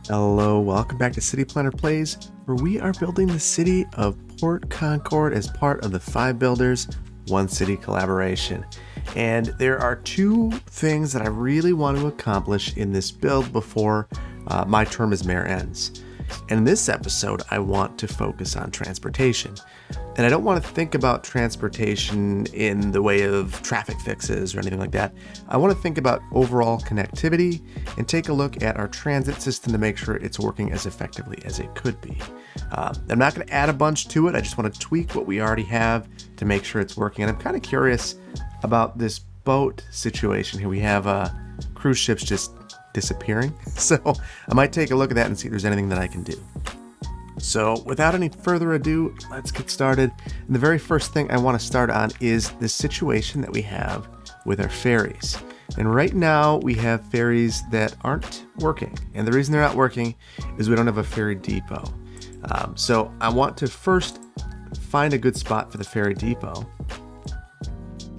Hello, welcome back to City Planner Plays, where we are building the city of Port Concord as part of the 5 Builders, 1 City collaboration. And there are 2 things that I really want to accomplish in this build before my term as mayor ends. And in this episode, I want to focus on transportation. And I don't want to think about transportation in the way of traffic fixes or anything like that. I want to think about overall connectivity and take a look at our transit system to make sure it's working as effectively as it could be. I'm not going to add a bunch to it. I just want to tweak what we already have to make sure it's working. And I'm kind of curious about this boat situation here. We have cruise ships just disappearing. So I might take a look at that and see if there's anything that I can do. So without any further ado, let's get started. And the very first thing I want to start on is the situation that we have with our ferries. And right now we have ferries that aren't working. And the reason they're not working is we don't have a ferry depot. So I want to first find a good spot for the ferry depot.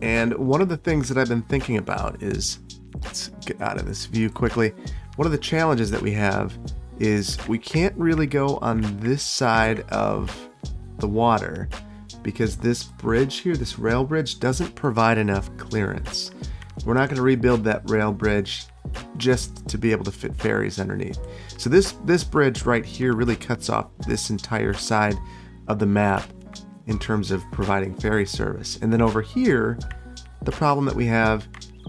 And one of the things that I've been thinking about is, let's get out of this view quickly. One of the challenges that we have is we can't really go on this side of the water because this bridge here, this rail bridge, doesn't provide enough clearance. We're not going to rebuild that rail bridge just to be able to fit ferries underneath. So this bridge right here really cuts off this entire side of the map in terms of providing ferry service. And then over here, the problem that we have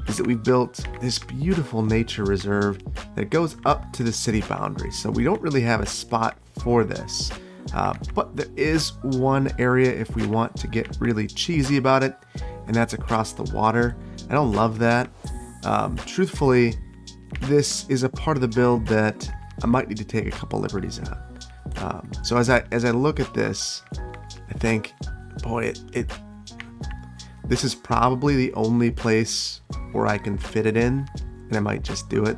is that we've built this beautiful nature reserve that goes up to the city boundary. So we don't really have a spot for this. But there is one area if we want to get really cheesy about it, and that's across the water. I don't love that. Truthfully, this is a part of the build that I might need to take a couple liberties on. So as I look at this, I think, boy, this is probably the only place where I can fit it in, and I might just do it.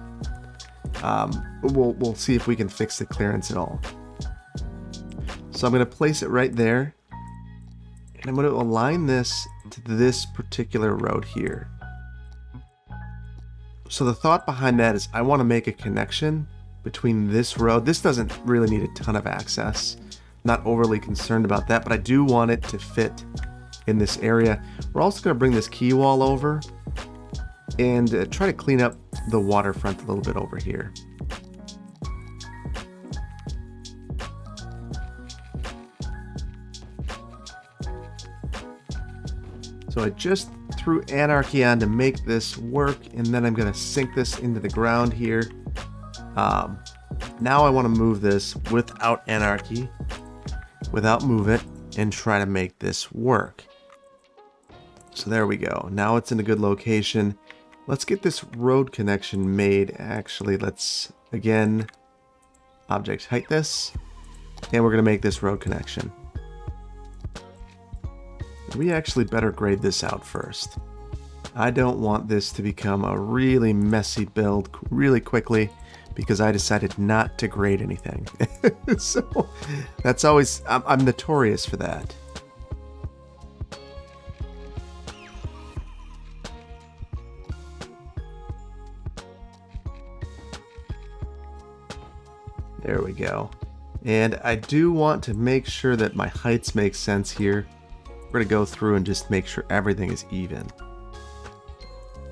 We'll see if we can fix the clearance at all. So I'm going to place it right there, and I'm going to align this to this particular road here. So the thought behind that is I want to make a connection between this road. This doesn't really need a ton of access. I'm not overly concerned about that, but I do want it to fit in this area. We're also going to bring this quay wall over and try to clean up the waterfront a little bit over here. So I just threw anarchy on to make this work, and then I'm going to sink this into the ground here. Now I want to move this without anarchy, without move it, and try to make this work. So there we go. Now it's in a good location. Let's get this road connection made. Actually, let's, again, object height this, and we're going to make this road connection. We actually better grade this out first. I don't want this to become a really messy build really quickly because I decided not to grade anything. So that's always, I'm notorious for that. There we go. And I do want to make sure that my heights make sense here. We're going to go through and just make sure everything is even.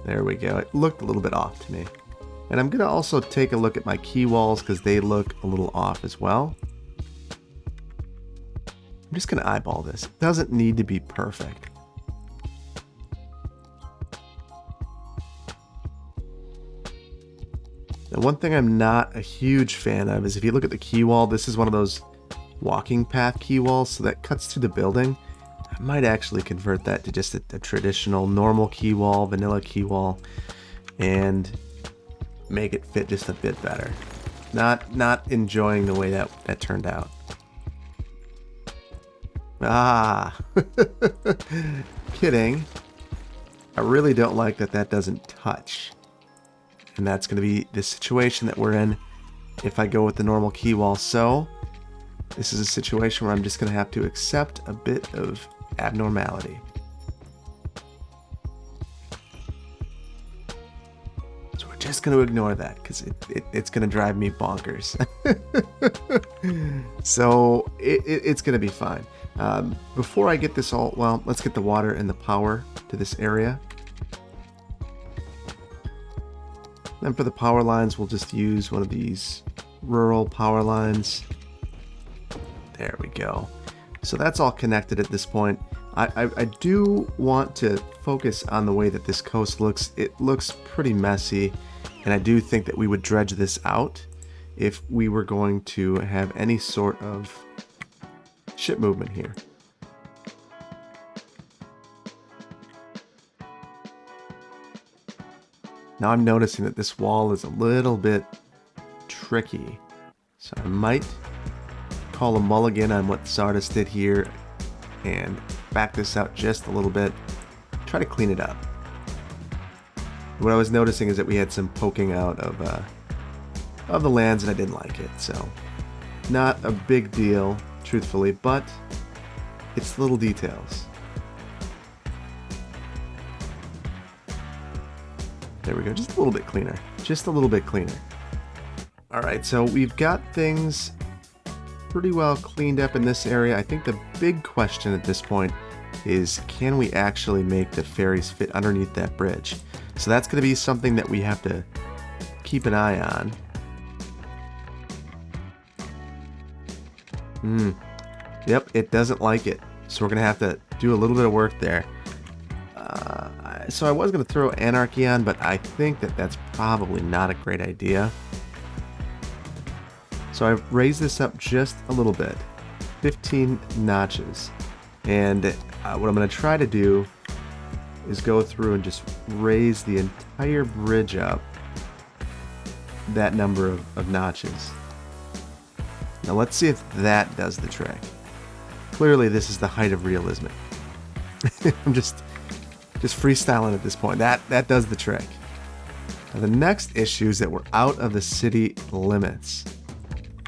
There we go. It looked a little bit off to me. And I'm going to also take a look at my quay walls because they look a little off as well. I'm just going to eyeball this. It doesn't need to be perfect. Now, one thing I'm not a huge fan of is if you look at the quay wall, this is one of those walking path quay walls, so that cuts through the building. I might actually convert that to just a traditional normal quay wall, vanilla quay wall, and make it fit just a bit better. Not enjoying the way that turned out. Kidding. I really don't like that doesn't touch. And that's going to be the situation that we're in if I go with the normal quay wall. So this is a situation where I'm just going to have to accept a bit of abnormality. So we're just going to ignore that because it's going to drive me bonkers. So it's going to be fine. Before I get this all, well, let's get the water and the power to this area. And for the power lines, we'll just use one of these rural power lines. There we go. So that's all connected at this point. I do want to focus on the way that this coast looks. It looks pretty messy, and I do think that we would dredge this out if we were going to have any sort of ship movement here. Now I'm noticing that this wall is a little bit tricky, so I might call a mulligan on what this artist did here and back this out just a little bit, try to clean it up. What I was noticing is that we had some poking out of the lands, and I didn't like it, so not a big deal, truthfully, but it's the little details. There we go, just a little bit cleaner, just a little bit cleaner. All right, so we've got things pretty well cleaned up in this area. I think the big question at this point is, can we actually make the ferries fit underneath that bridge? So that's going to be something that we have to keep an eye on. Yep, it doesn't like it. So we're going to have to do a little bit of work there. So I was going to throw anarchy on, but I think that that's probably not a great idea. So I've raised this up just a little bit, 15 notches. And what I'm going to try to do is go through and just raise the entire bridge up that number of notches. Now let's see if that does the trick. Clearly this is the height of realism. I'm just freestyling at this point. That does the trick. Now the next issue is that we're out of the city limits.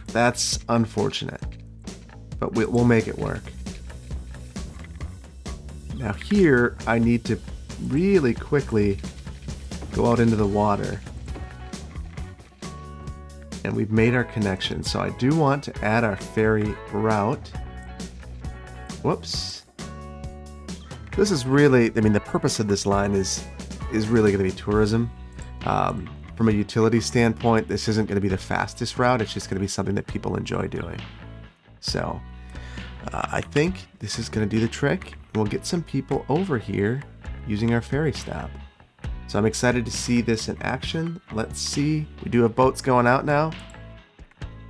That's unfortunate, but we'll make it work. Now here, I need to really quickly go out into the water. And we've made our connection, so I do want to add our ferry route. Whoops. This is really, I mean, the purpose of this line is really going to be tourism. From a utility standpoint, this isn't going to be the fastest route. It's just going to be something that people enjoy doing. So I think this is going to do the trick. We'll get some people over here using our ferry stop. So I'm excited to see this in action. Let's see. We do have boats going out now.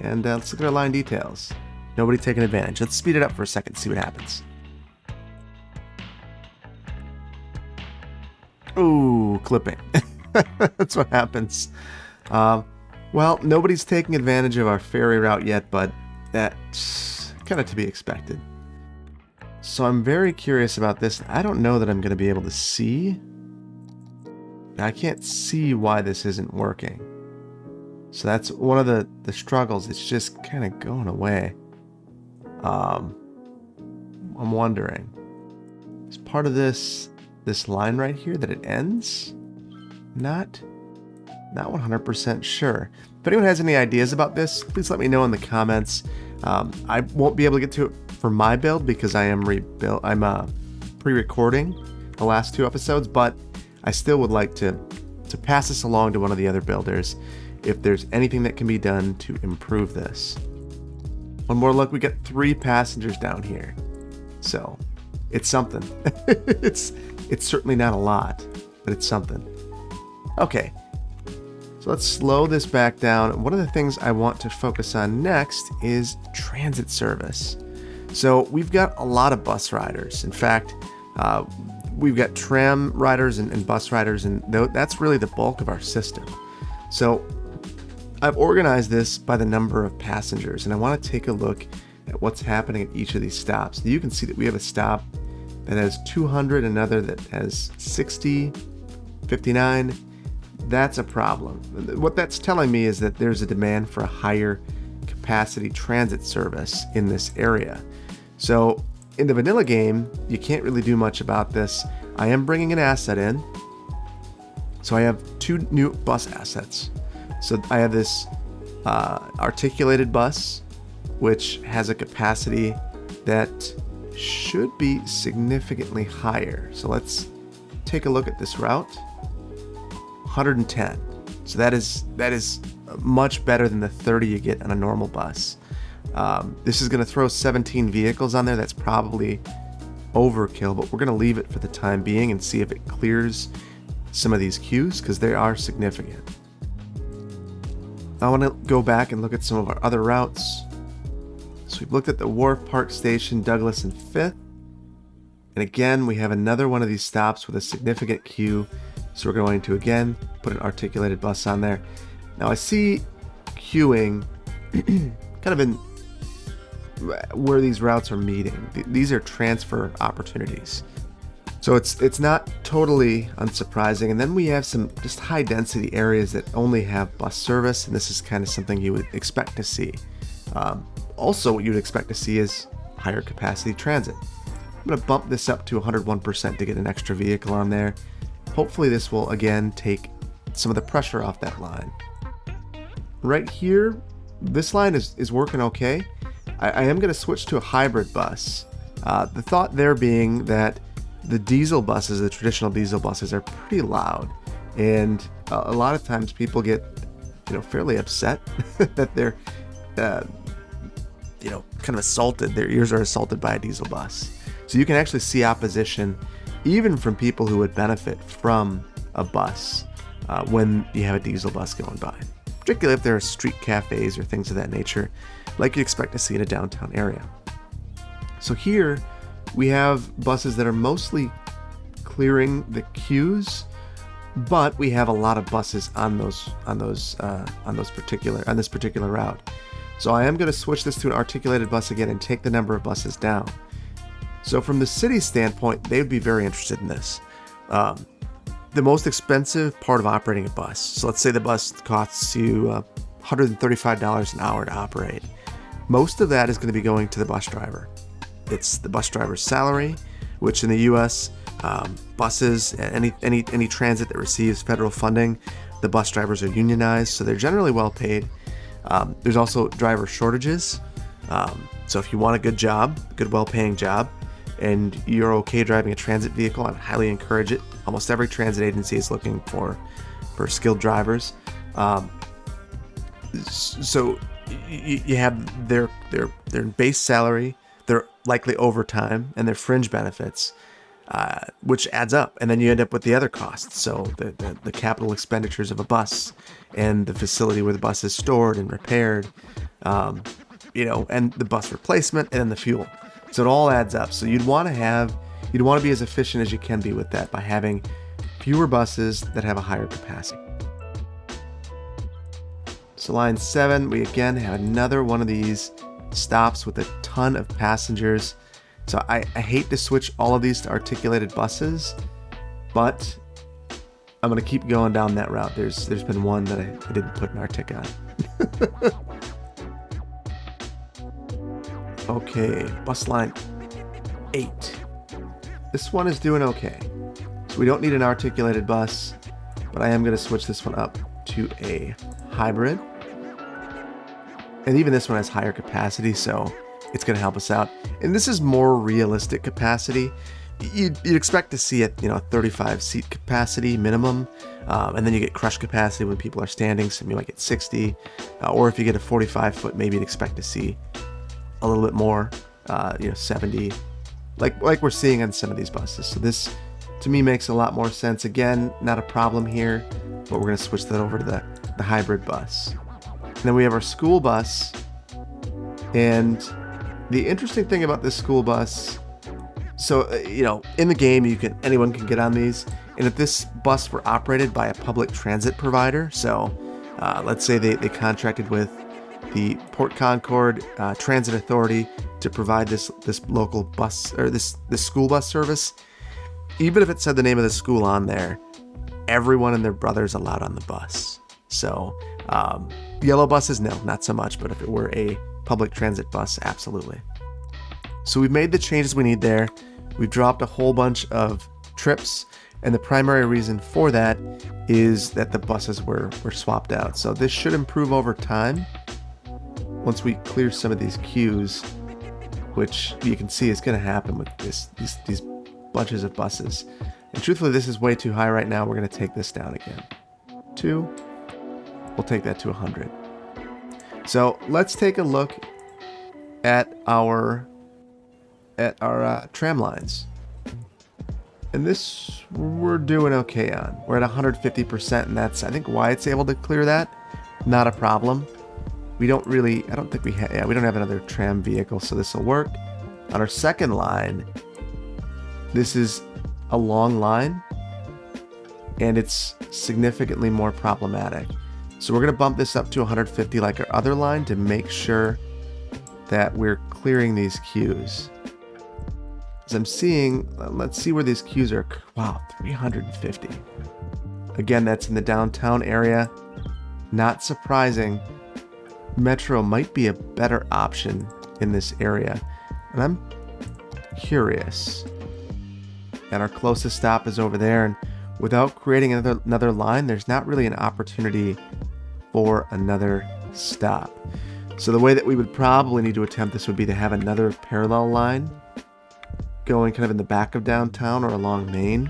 And let's look at our line details. Nobody taking advantage. Let's speed it up for a second and see what happens. Ooh, clipping. That's what happens. Well, nobody's taking advantage of our ferry route yet, but that's kind of to be expected. So I'm very curious about this. I don't know that I'm going to be able to see. I can't see why this isn't working. So that's one of the struggles. It's just kind of going away. I'm wondering, is part of this line right here that it ends? Not 100% sure. If anyone has any ideas about this, please let me know in the comments. I won't be able to get to it for my build because I'm pre-recording the last 2 episodes, but I still would like to pass this along to one of the other builders if there's anything that can be done to improve this. One more look, we got 3 passengers down here. So it's something. It's certainly not a lot, but it's something. Okay, so let's slow this back down. One of the things I want to focus on next is transit service. So we've got a lot of bus riders. In fact, we've got tram riders and bus riders, and that's really the bulk of our system. So I've organized this by the number of passengers, and I want to take a look at what's happening at each of these stops. You can see that we have a stop that has 200, another that has 60, 59. That's a problem. What that's telling me is that there's a demand for a higher capacity transit service in this area. So in the vanilla game, you can't really do much about this. I am bringing an asset in. So I have two new bus assets. So I have this articulated bus, which has a capacity that should be significantly higher. So let's take a look at this route. 110. So that is much better than the 30 you get on a normal bus. This is going to throw 17 vehicles on there. That's probably overkill, but we're going to leave it for the time being and see if it clears some of these queues, because they are significant. I want to go back and look at some of our other routes. So we've looked at the Wharf, Park Station, Douglas, and 5th. And again, we have another one of these stops with a significant queue. So we're going to, again, put an articulated bus on there. Now I see queuing kind of in where these routes are meeting. These are transfer opportunities. So it's not totally unsurprising. And then we have some just high density areas that only have bus service. And this is kind of something you would expect to see. Also, what you'd expect to see is higher capacity transit. I'm going to bump this up to 101% to get an extra vehicle on there. Hopefully this will again take some of the pressure off that line. Right here, this line is working okay. I am going to switch to a hybrid bus. The thought there being that the diesel buses, the traditional diesel buses, are pretty loud. And a lot of times people get, fairly upset that they're, kind of assaulted. Their ears are assaulted by a diesel bus. So you can actually see opposition even from people who would benefit from a bus when you have a diesel bus going by. Particularly if there are street cafes or things of that nature, like you expect to see in a downtown area. So here we have buses that are mostly clearing the queues, but we have a lot of buses on this particular route. So I am going to switch this to an articulated bus again and take the number of buses down. So from the city's standpoint, they would be very interested in this. The most expensive part of operating a bus. So let's say the bus costs you $135 an hour to operate. Most of that is going to be going to the bus driver. It's the bus driver's salary, which in the U.S., buses, any transit that receives federal funding, the bus drivers are unionized, so they're generally well paid. There's also driver shortages. So if you want a good job, good well-paying job, and you're okay driving a transit vehicle, I'd highly encourage it. Almost every transit agency is looking for skilled drivers. So you have their base salary, their likely overtime, and their fringe benefits, which adds up. And then you end up with the other costs. So the capital expenditures of a bus and the facility where the bus is stored and repaired, and the bus replacement and then the fuel. So it all adds up. So you'd want to be as efficient as you can be with that by having fewer buses that have a higher capacity. So line 7, we again have another one of these stops with a ton of passengers. So I hate to switch all of these to articulated buses, but I'm going to keep going down that route. There's been one that I didn't put an artic on. Okay, bus line 8. This one is doing okay. So we don't need an articulated bus, but I am going to switch this one up to a hybrid. And even this one has higher capacity, so it's going to help us out. And this is more realistic capacity. You'd expect to see it, a 35 seat capacity minimum, and then you get crush capacity when people are standing, so you might get 60. Or if you get a 45 foot, maybe you'd expect to see a little bit more, 70, like we're seeing on some of these buses. So this, to me, makes a lot more sense. Again, not a problem here, but we're going to switch that over to the hybrid bus. And then we have our school bus. And the interesting thing about this school bus, so, in the game, anyone can get on these. And if this bus were operated by a public transit provider, so let's say they contracted with the Port Concord Transit Authority to provide this local bus, or this school bus service, even if it said the name of the school on there, everyone and their brother's allowed on the bus. So yellow buses, no, not so much, but if it were a public transit bus, absolutely. So we've made the changes we need there. We've dropped a whole bunch of trips, And the primary reason for that is that the buses were swapped out. So this should improve over time once we clear some of these queues, which you can see is going to happen with these bunches of buses. And truthfully, this is way too high right now. We're going to take this down again. 2. We'll take that to 100. So let's take a look at our tram lines. And this we're doing okay on. We're at 150%, and that's, I think, why it's able to clear that. Not a problem. We don't really, I don't think we have, we don't have another tram vehicle, so this will work. On our second line, this is a long line, and it's significantly more problematic. So we're going to bump this up to 150 like our other line to make sure that we're clearing these queues. As I'm seeing, let's see where these queues are. Wow, 350. Again, that's in the downtown area. Not surprising. Metro might be a better option in this area. And I'm curious. And our closest stop is over there. And without creating another line, there's not really an opportunity for another stop. So the way that we would probably need to attempt this would be to have another parallel line going kind of in the back of downtown or along Main,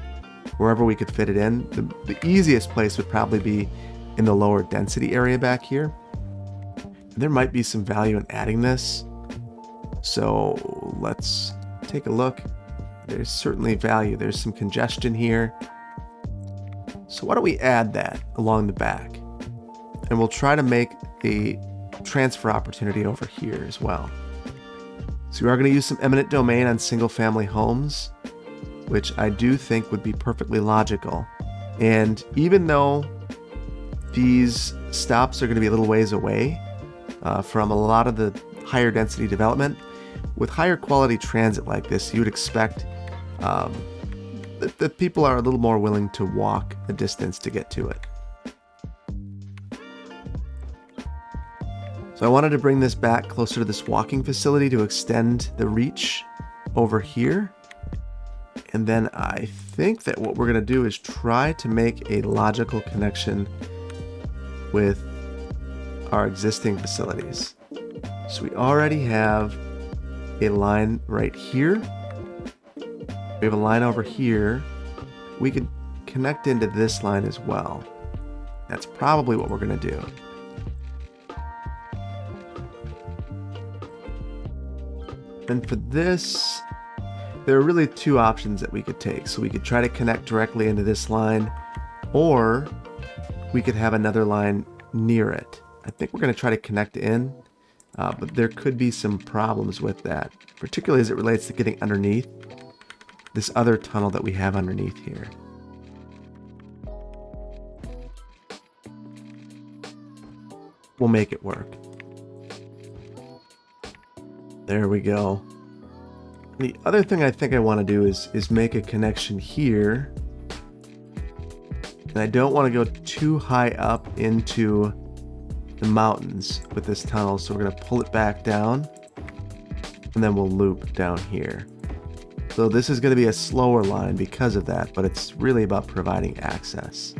wherever we could fit it in. The easiest place would probably be in the lower density area back here. And there might be some value in adding this. So let's take a look. There's certainly value. There's some congestion here. So why don't we add that along the back? And we'll try to make a transfer opportunity over here as well. So we are going to use some eminent domain on single family homes, which I do think would be perfectly logical. And even though these stops are going to be a little ways away from a lot of the higher density development, with higher quality transit like this, you would expect that people are a little more willing to walk the distance to get to it. So I wanted to bring this back closer to this walking facility to extend the reach over here. And then I think that what we're going to do is try to make a logical connection with our existing facilities. So we already have a line right here. We have a line over here. We could connect into this line as well. That's probably what we're going to do. And for this, there are really two options that we could take. So we could try to connect directly into this line, or we could have another line near it. I think we're going to try to connect in, but there could be some problems with that, particularly as it relates to getting underneath this other tunnel that we have underneath here. We'll make it work. There we go. The other thing I think I want to do is make a connection here. And I don't want to go too high up into the mountains with this tunnel, so we're going to pull it back down, and then we'll loop down here. So this is going to be a slower line because of that, but it's really about providing access.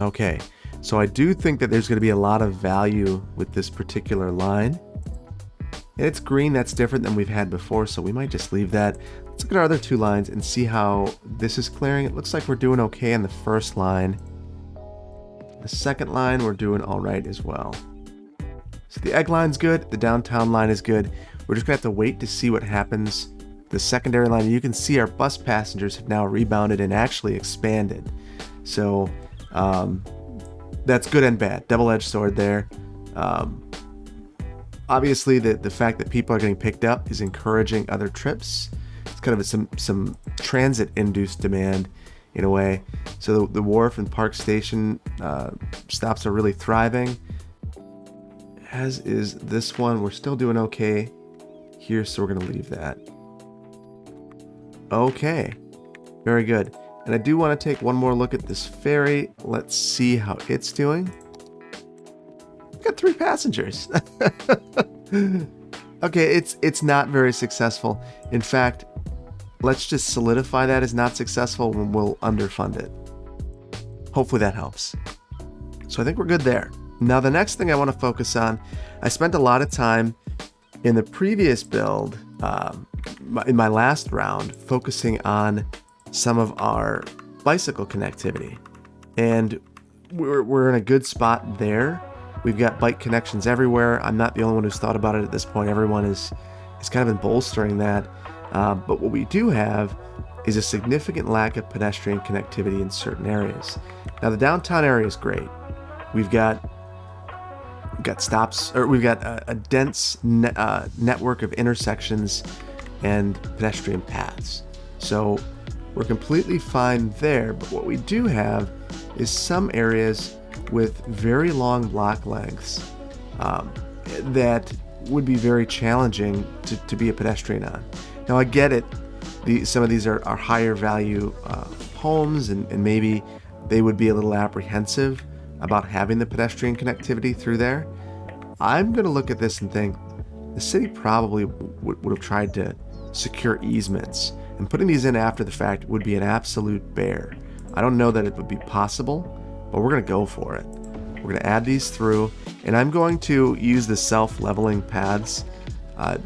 Okay, so I do think that there's going to be a lot of value with this particular line. And it's green, that's different than we've had before, so we might just leave that. Let's look at our other two lines and see how this is clearing. It looks like we're doing okay on the first line. The second line, we're doing all right as well. So the egg line's good, the downtown line is good. We're just going to have to wait to see what happens. The secondary line, you can see our bus passengers have now rebounded and actually expanded. So that's good and bad. Double-edged sword there. Obviously, the fact that people are getting picked up is encouraging other trips. It's kind of some transit-induced demand in a way. So the wharf and Park Station stops are really thriving, as is this one. We're still doing okay here, so we're going to leave that. Okay, very good. And I do want to take one more look at this ferry. Let's see how it's doing. We've got 3 passengers. Okay, it's not very successful. In fact, let's just solidify that as not successful when we'll underfund it. Hopefully that helps. So I think we're good there. Now the next thing I want to focus on, I spent a lot of time in the previous build, in my last round, focusing on some of our bicycle connectivity. And we're in a good spot there. We've got bike connections everywhere. I'm not the only one who's thought about it at this point. Everyone is kind of been bolstering that. But what we do have is a significant lack of pedestrian connectivity in certain areas. Now the downtown area is great. We've got stops, or we've got a dense network of intersections and pedestrian paths. So we're completely fine there. But what we do have is some areas with very long block lengths that would be very challenging to be a pedestrian on. Now I get it. Some of these are higher value homes, and maybe they would be a little apprehensive about having the pedestrian connectivity through there. I'm going to look at this and think the city probably would have tried to secure easements, and putting these in after the fact would be an absolute bear. I don't know that it would be possible, but we're going to go for it. We're going to add these through, and I'm going to use the self-leveling paths,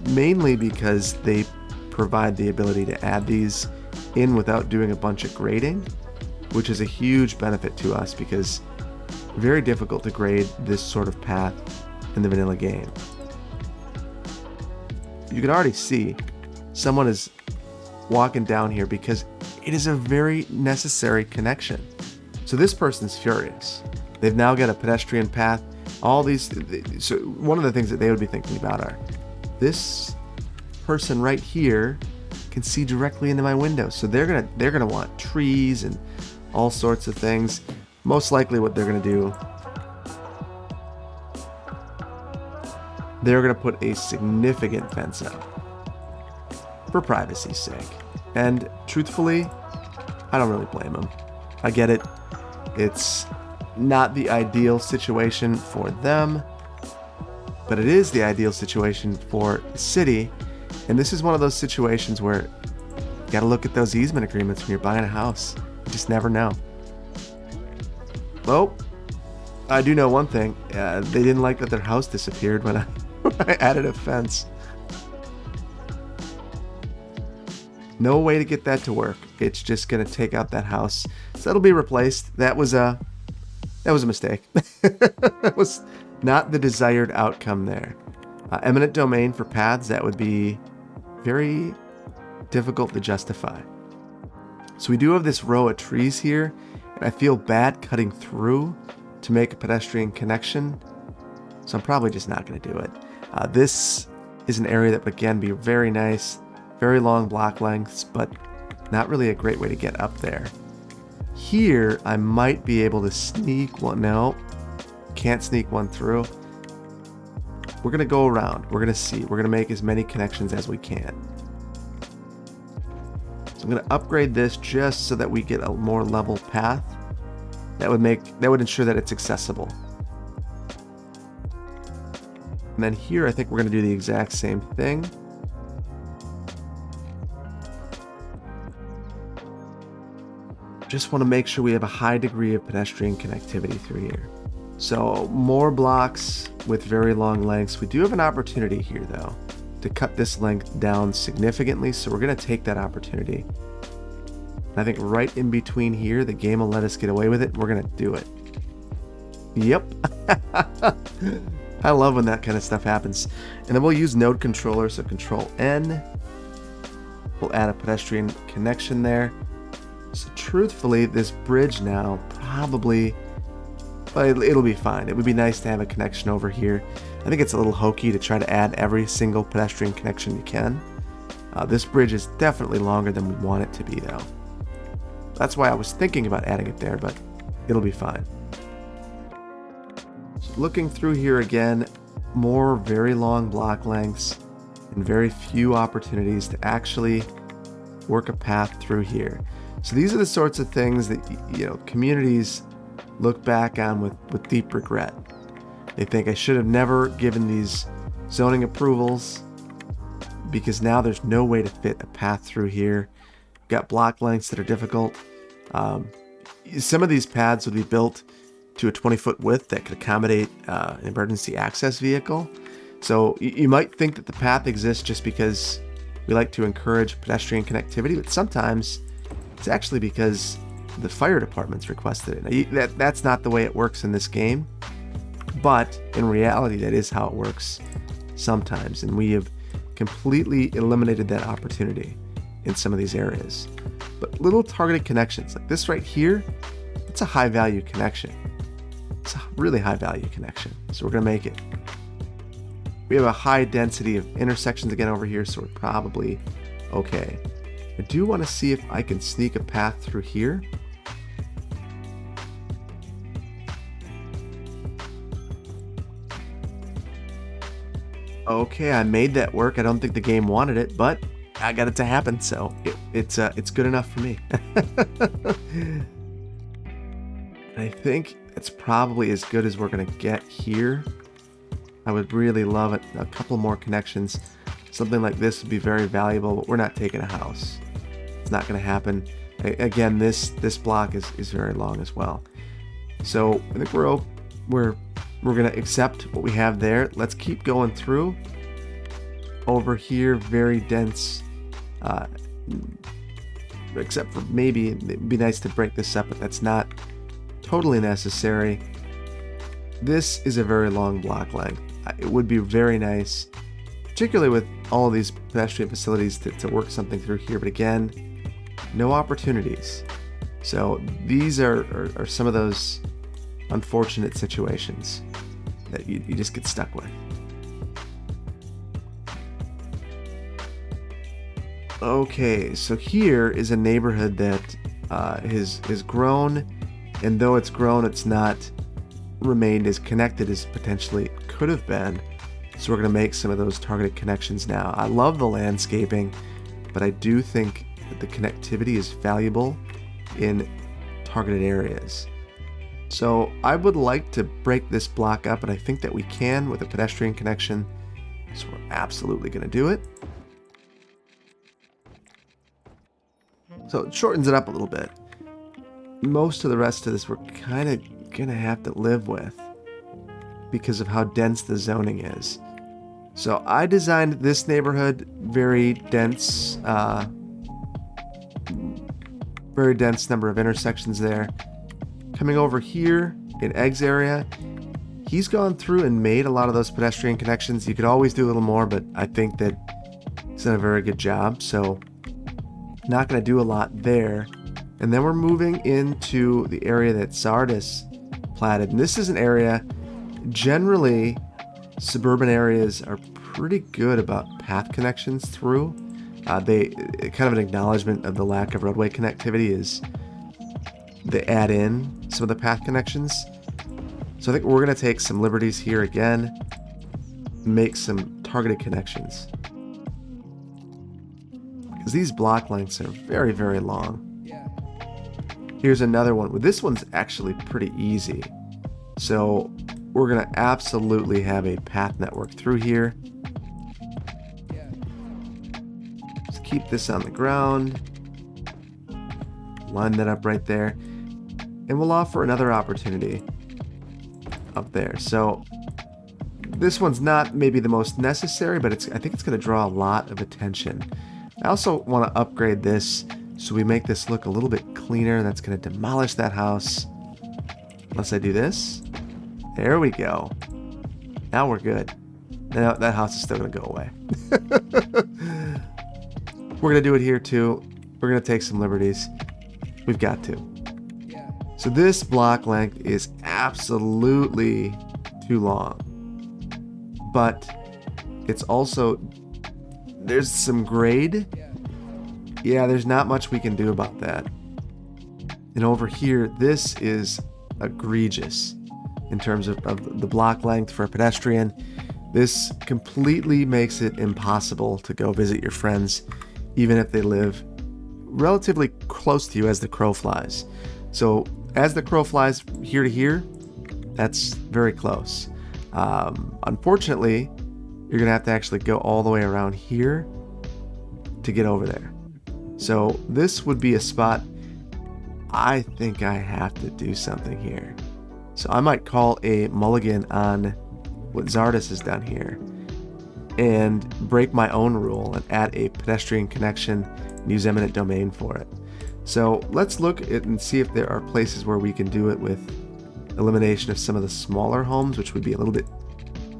mainly because they provide the ability to add these in without doing a bunch of grading, which is a huge benefit to us because very difficult to grade this sort of path in the vanilla game. You can already see someone is walking down here because it is a very necessary connection. So this person's furious. They've now got a pedestrian path. All these. So one of the things that they would be thinking about are, this person right here can see directly into my window. So they're gonna want trees and all sorts of things. Most likely what they're gonna do, they're gonna put a significant fence up for privacy's sake. And truthfully, I don't really blame them. I get it. It's not the ideal situation for them, but it is the ideal situation for the city. And this is one of those situations where you gotta look at those easement agreements when you're buying a house. You just never know. Well, I do know one thing. They didn't like that their house disappeared when I added a fence. No way to get that to work. It's just gonna take out that house. So that'll be replaced. That was a mistake. That was not the desired outcome there. Eminent domain for paths, that would be very difficult to justify. So we do have this row of trees here, and I feel bad cutting through to make a pedestrian connection, so I'm probably just not going to do it. This is an area that would again be very nice, very long block lengths, but not really a great way to get up there. Here, I might be able to sneak one. No, can't sneak one through. We're going to go around. We're going to see. We're going to make as many connections as we can. So I'm going to upgrade this just so that we get a more level path. That would ensure that it's accessible. And then here, I think we're going to do the exact same thing. Just want to make sure we have a high degree of pedestrian connectivity through here. So more blocks with very long lengths. We do have an opportunity here though to cut this length down significantly, so we're going to take that opportunity. And I think right in between here, the game will let us get away with it. We're going to do it. Yep. I love when that kind of stuff happens. And then we'll use node controller, so Control N. We'll add a pedestrian connection there. So truthfully, this bridge now probably, well, it'll be fine. It would be nice to have a connection over here. I think it's a little hokey to try to add every single pedestrian connection you can. This bridge is definitely longer than we want it to be though. That's why I was thinking about adding it there, but it'll be fine. So looking through here again, more very long block lengths and very few opportunities to actually work a path through here. So these are the sorts of things that communities look back on with deep regret. They think I should have never given these zoning approvals, because now there's no way to fit a path through here. We've got block lengths that are difficult. Some of these paths would be built to a 20-foot width that could accommodate an emergency access vehicle. So you might think that the path exists just because we like to encourage pedestrian connectivity, but sometimes it's actually because the fire department's requested it. Now, that's not the way it works in this game, but in reality, that is how it works sometimes, and we have completely eliminated that opportunity in some of these areas. But little targeted connections like this right here, it's a high value connection. It's a really high value connection, so we're going to make it. We have a high density of intersections again over here, so we're probably okay. I do want to see if I can sneak a path through here. Okay, I made that work. I don't think the game wanted it, but I got it to happen, so it's good enough for me. I think it's probably as good as we're going to get here. I would really love it. A couple more connections. Something like this would be very valuable, but we're not taking a house. It's not going to happen. Again, this block is very long as well. So I think we're going to accept what we have there. Let's keep going through. Over here, very dense, except for maybe it'd be nice to break this up, but that's not totally necessary. This is a very long block length. It would be very nice, particularly with all of these pedestrian facilities, to work something through here. But again, no opportunities. So these are some of those unfortunate situations that you just get stuck with. Okay, so here is a neighborhood that has grown, and though it's grown, it's not remained as connected as potentially could have been. So we're going to make some of those targeted connections now. I love the landscaping, but I do think that the connectivity is valuable in targeted areas. So I would like to break this block up, and I think that we can with a pedestrian connection. So we're absolutely going to do it. So it shortens it up a little bit. Most of the rest of this we're kind of going to have to live with because of how dense the zoning is. So I designed this neighborhood very dense number of intersections there. Coming over here in Egg's area, he's gone through and made a lot of those pedestrian connections. You could always do a little more, but I think that he's done a very good job. So not going to do a lot there. And then we're moving into the area that Sardis platted. And this is an area, generally, suburban areas are pretty good about path connections through. They kind of an acknowledgement of the lack of roadway connectivity is they add in some of the path connections. So I think we're going to take some liberties here again, make some targeted connections. Because these block lengths are very, very long. Here's another one. This one's actually pretty easy. So we're going to absolutely have a path network through here. Let's keep this on the ground. Line that up right there. And we'll offer another opportunity up there. So this one's not maybe the most necessary, but I think it's going to draw a lot of attention. I also want to upgrade this so we make this look a little bit cleaner. That's going to demolish that house. Unless I do this. There we go. Now we're good. Now that house is still going to go away. We're going to do it here too. We're going to take some liberties. We've got to. So this block length is absolutely too long. But it's also, there's some grade. Yeah, there's not much we can do about that. And over here, this is egregious in terms of the block length for a pedestrian. This completely makes it impossible to go visit your friends, even if they live relatively close to you as the crow flies. So as the crow flies here to here, that's very close. Unfortunately, you're gonna have to actually go all the way around here to get over there. So this would be a spot I think I have to do something here. So I might call a mulligan on what Zardus has done here and break my own rule and add a pedestrian connection and use eminent domain for it. So let's look at and see if there are places where we can do it with elimination of some of the smaller homes, which would be a little bit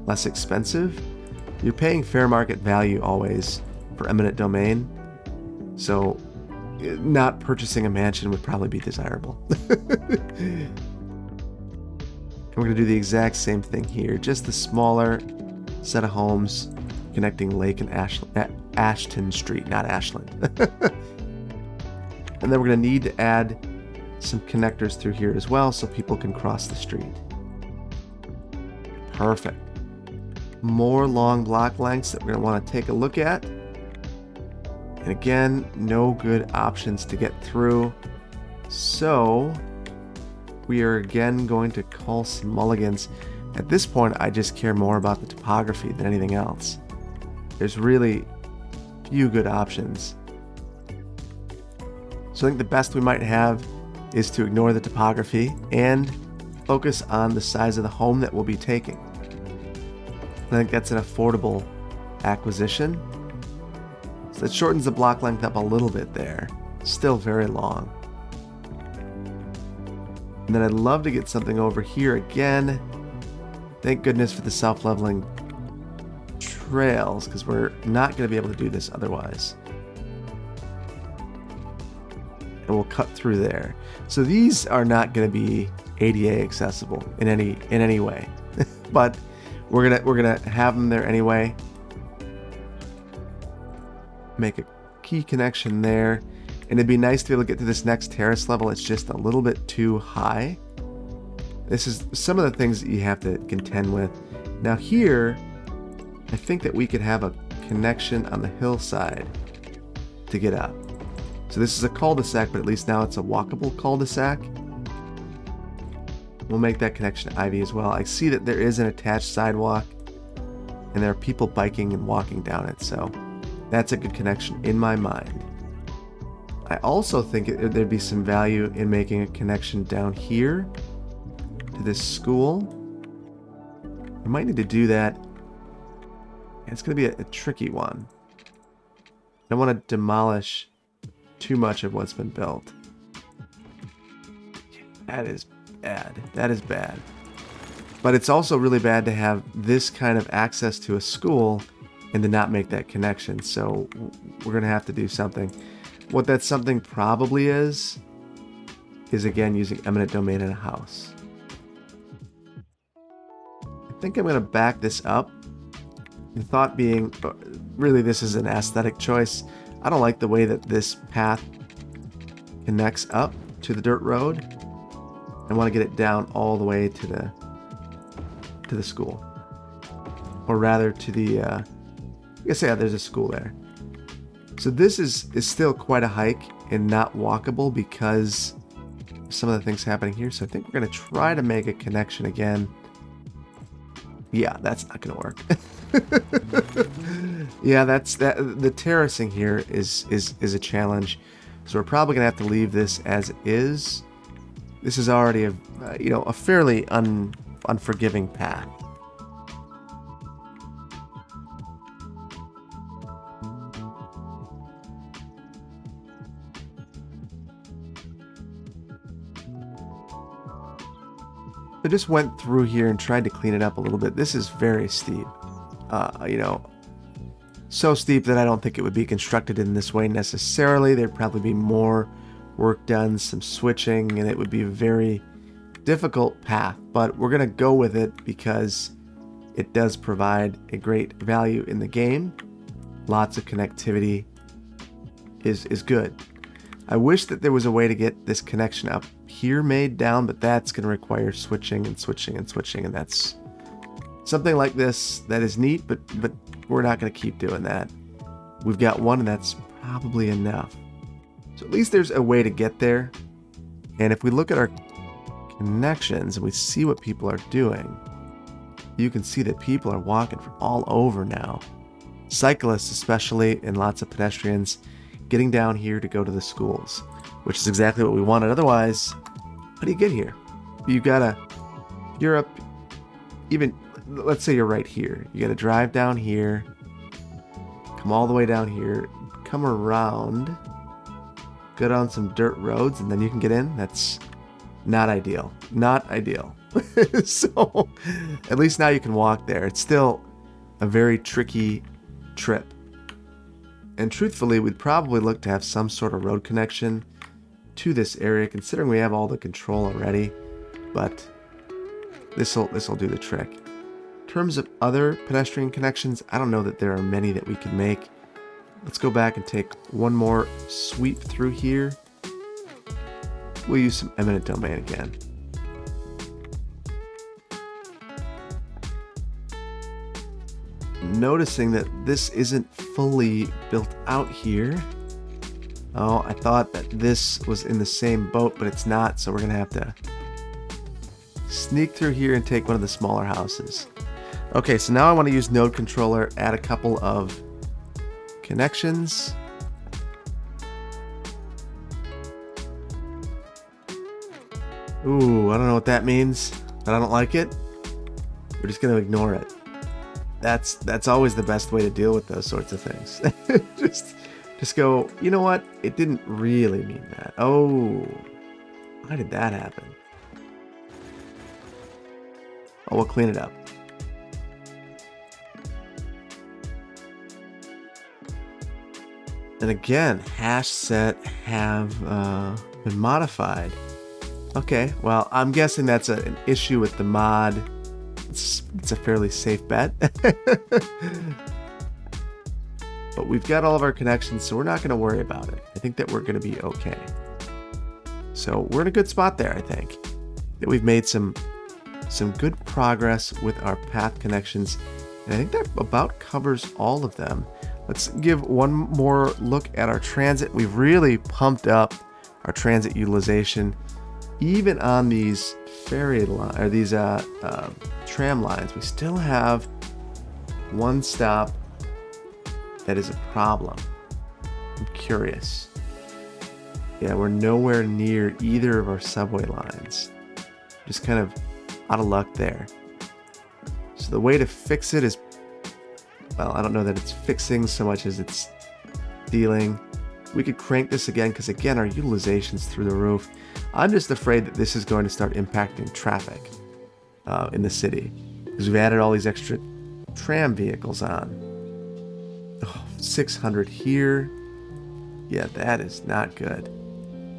less expensive. You're paying fair market value always for eminent domain, so not purchasing a mansion would probably be desirable. And we're going to do the exact same thing here, just the smaller set of homes connecting Lake and Ashton Street, not Ashland. And then we're going to need to add some connectors through here as well so people can cross the street. Perfect. More long block lengths that we're going to want to take a look at. And again, no good options to get through. So we are again going to call some mulligans. At this point, I just care more about the topography than anything else. There's really few good options. So I think the best we might have is to ignore the topography and focus on the size of the home that we'll be taking. I think that's an affordable acquisition. So that shortens the block length up a little bit there. Still very long. And then I'd love to get something over here again. Thank goodness for the self-leveling trails, because we're not going to be able to do this otherwise. And we'll cut through there. So these are not going to be ADA accessible in any way, but we're gonna have them there anyway. Make a key connection there, and it'd be nice to be able to get to this next terrace level. It's just a little bit too high. This is some of the things that you have to contend with. Now here, I think that we could have a connection on the hillside to get up. So this is a cul-de-sac, but at least now it's a walkable cul-de-sac. We'll make that connection to Ivy as well. I see that there is an attached sidewalk, and there are people biking and walking down it, so that's a good connection in my mind. I also think there'd be some value in making a connection down here to this school. We might need to do that. It's going to be a tricky one. I don't want to demolish too much of what's been built. That is bad. That is bad. But it's also really bad to have this kind of access to a school and to not make that connection. So we're going to have to do something. What that something probably is again using eminent domain in a house. I think I'm going to back this up. The thought being, really this is an aesthetic choice. I don't like the way that this path connects up to the dirt road. I want to get it down all the way to the school, or rather to the I guess, yeah, there's a school there. So this is still quite a hike and not walkable because of some of the things happening here. So I think we're going to try to make a connection again. Yeah, that's not going to work. Yeah, the terracing here is a challenge. So we're probably going to have to leave this as it is. This is already a fairly unforgiving path. I just went through here and tried to clean it up a little bit. This is very steep. So steep that I don't think it would be constructed in this way necessarily. There'd probably be more work done, some switching, and it would be a very difficult path. But we're going to go with it because it does provide a great value in the game. Lots of connectivity is good. I wish that there was a way to get this connection up here made down, but that's going to require switching, and that's something like this that is neat, but we're not going to keep doing that. We've got one, and that's probably enough. So at least there's a way to get there. And if we look at our connections and we see what people are doing, you can see that people are walking from all over now. Cyclists especially, and lots of pedestrians getting down here to go to the schools, which is exactly what we wanted. Otherwise, how do you get here? You're up, even, let's say you're right here. You gotta drive down here, come all the way down here, come around, go down some dirt roads, and then you can get in. That's not ideal. Not ideal. So, at least now you can walk there. It's still a very tricky trip. And truthfully, we'd probably look to have some sort of road connection to this area, considering we have all the control already. But this'll do the trick. In terms of other pedestrian connections, I don't know that there are many that we can make. Let's go back and take one more sweep through here. We'll use some eminent domain again. Noticing that this isn't fully built out here. Oh, I thought that this was in the same boat, but it's not, so we're gonna have to sneak through here and take one of the smaller houses. Okay, so now I want to use node controller, add a couple of connections. Ooh, I don't know what that means, but I don't like it. We're just gonna ignore it. That's always the best way to deal with those sorts of things. just go, you know what? It didn't really mean that. Oh, why did that happen? Oh, we'll clean it up. And again, hash set have been modified. Okay, well, I'm guessing that's an issue with the mod. It's a fairly safe bet. But we've got all of our connections, so we're not going to worry about it. I think that we're going to be okay. So we're in a good spot there, I think. That we've made some good progress with our path connections. And I think that about covers all of them. Let's give one more look at our transit. We've really pumped up our transit utilization, even on these ferry line or these tram lines. We still have one stop that is a problem. I'm curious. Yeah, we're nowhere near either of our subway lines. Just kind of out of luck there. So the way to fix it is, well, I don't know that it's fixing so much as it's dealing. We could crank this again because, again, our utilization's through the roof. I'm just afraid that this is going to start impacting traffic in the city because we've added all these extra tram vehicles on. Oh, 600 here. Yeah, that is not good.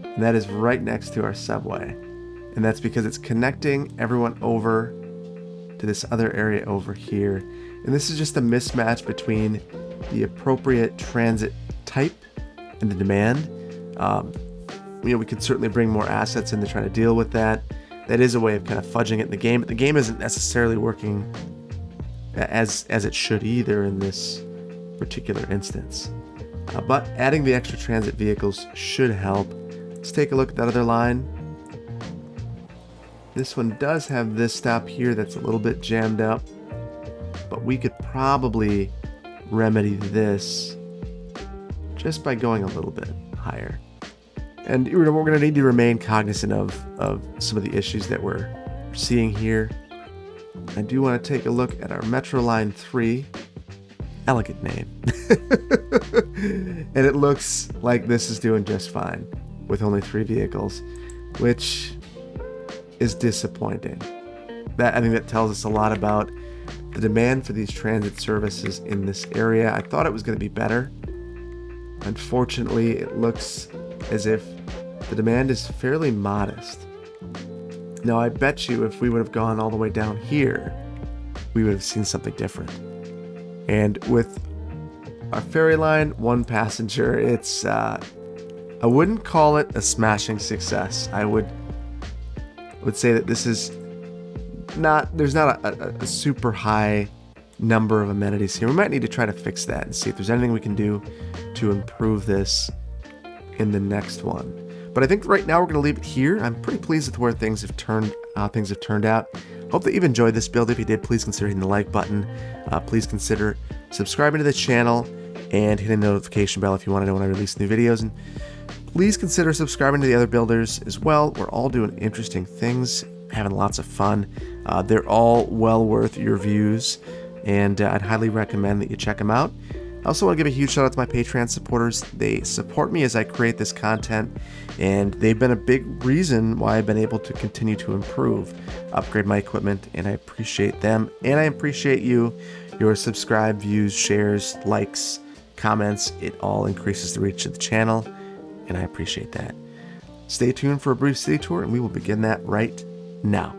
And that is right next to our subway. And that's because it's connecting everyone over to this other area over here. And this is just a mismatch between the appropriate transit type and the demand. We could certainly bring more assets in to try to deal with that. That is a way of kind of fudging it in the game, but the game isn't necessarily working as it should either in this particular instance. But adding the extra transit vehicles should help. Let's take a look at that other line. This one does have this stop here that's a little bit jammed up, but we could probably remedy this just by going a little bit higher. And we're going to need to remain cognizant of some of the issues that we're seeing here. I do want to take a look at our Metro Line 3. Elegant name. And it looks like this is doing just fine with only 3 vehicles, which is disappointing. I think that tells us a lot about the demand for these transit services in this area. I thought it was going to be better. Unfortunately, it looks as if the demand is fairly modest. Now, I bet you if we would have gone all the way down here, we would have seen something different. And with our ferry line, 1 passenger, it's, I wouldn't call it a smashing success. I would say that this is there's not a super high number of amenities here. We might need to try to fix that and see if there's anything we can do to improve this in the next one. But I think right now we're going to leave it here. I'm pretty pleased with where things have turned out. Hope that you've enjoyed this build. If you did, please consider hitting the like button. Please consider subscribing to the channel and hitting the notification bell if you want to know when I release new videos. And please consider subscribing to the other builders as well. We're all doing interesting things, having lots of fun. They're all well worth your views, and I'd highly recommend that you check them out. I also want to give a huge shout out to my Patreon supporters. They support me as I create this content, and they've been a big reason why I've been able to continue to improve, upgrade my equipment, and I appreciate them. And I appreciate you, your subscribe, views, shares, likes, comments. It all increases the reach of the channel, and I appreciate that. Stay tuned for a brief city tour, and we will begin that right now.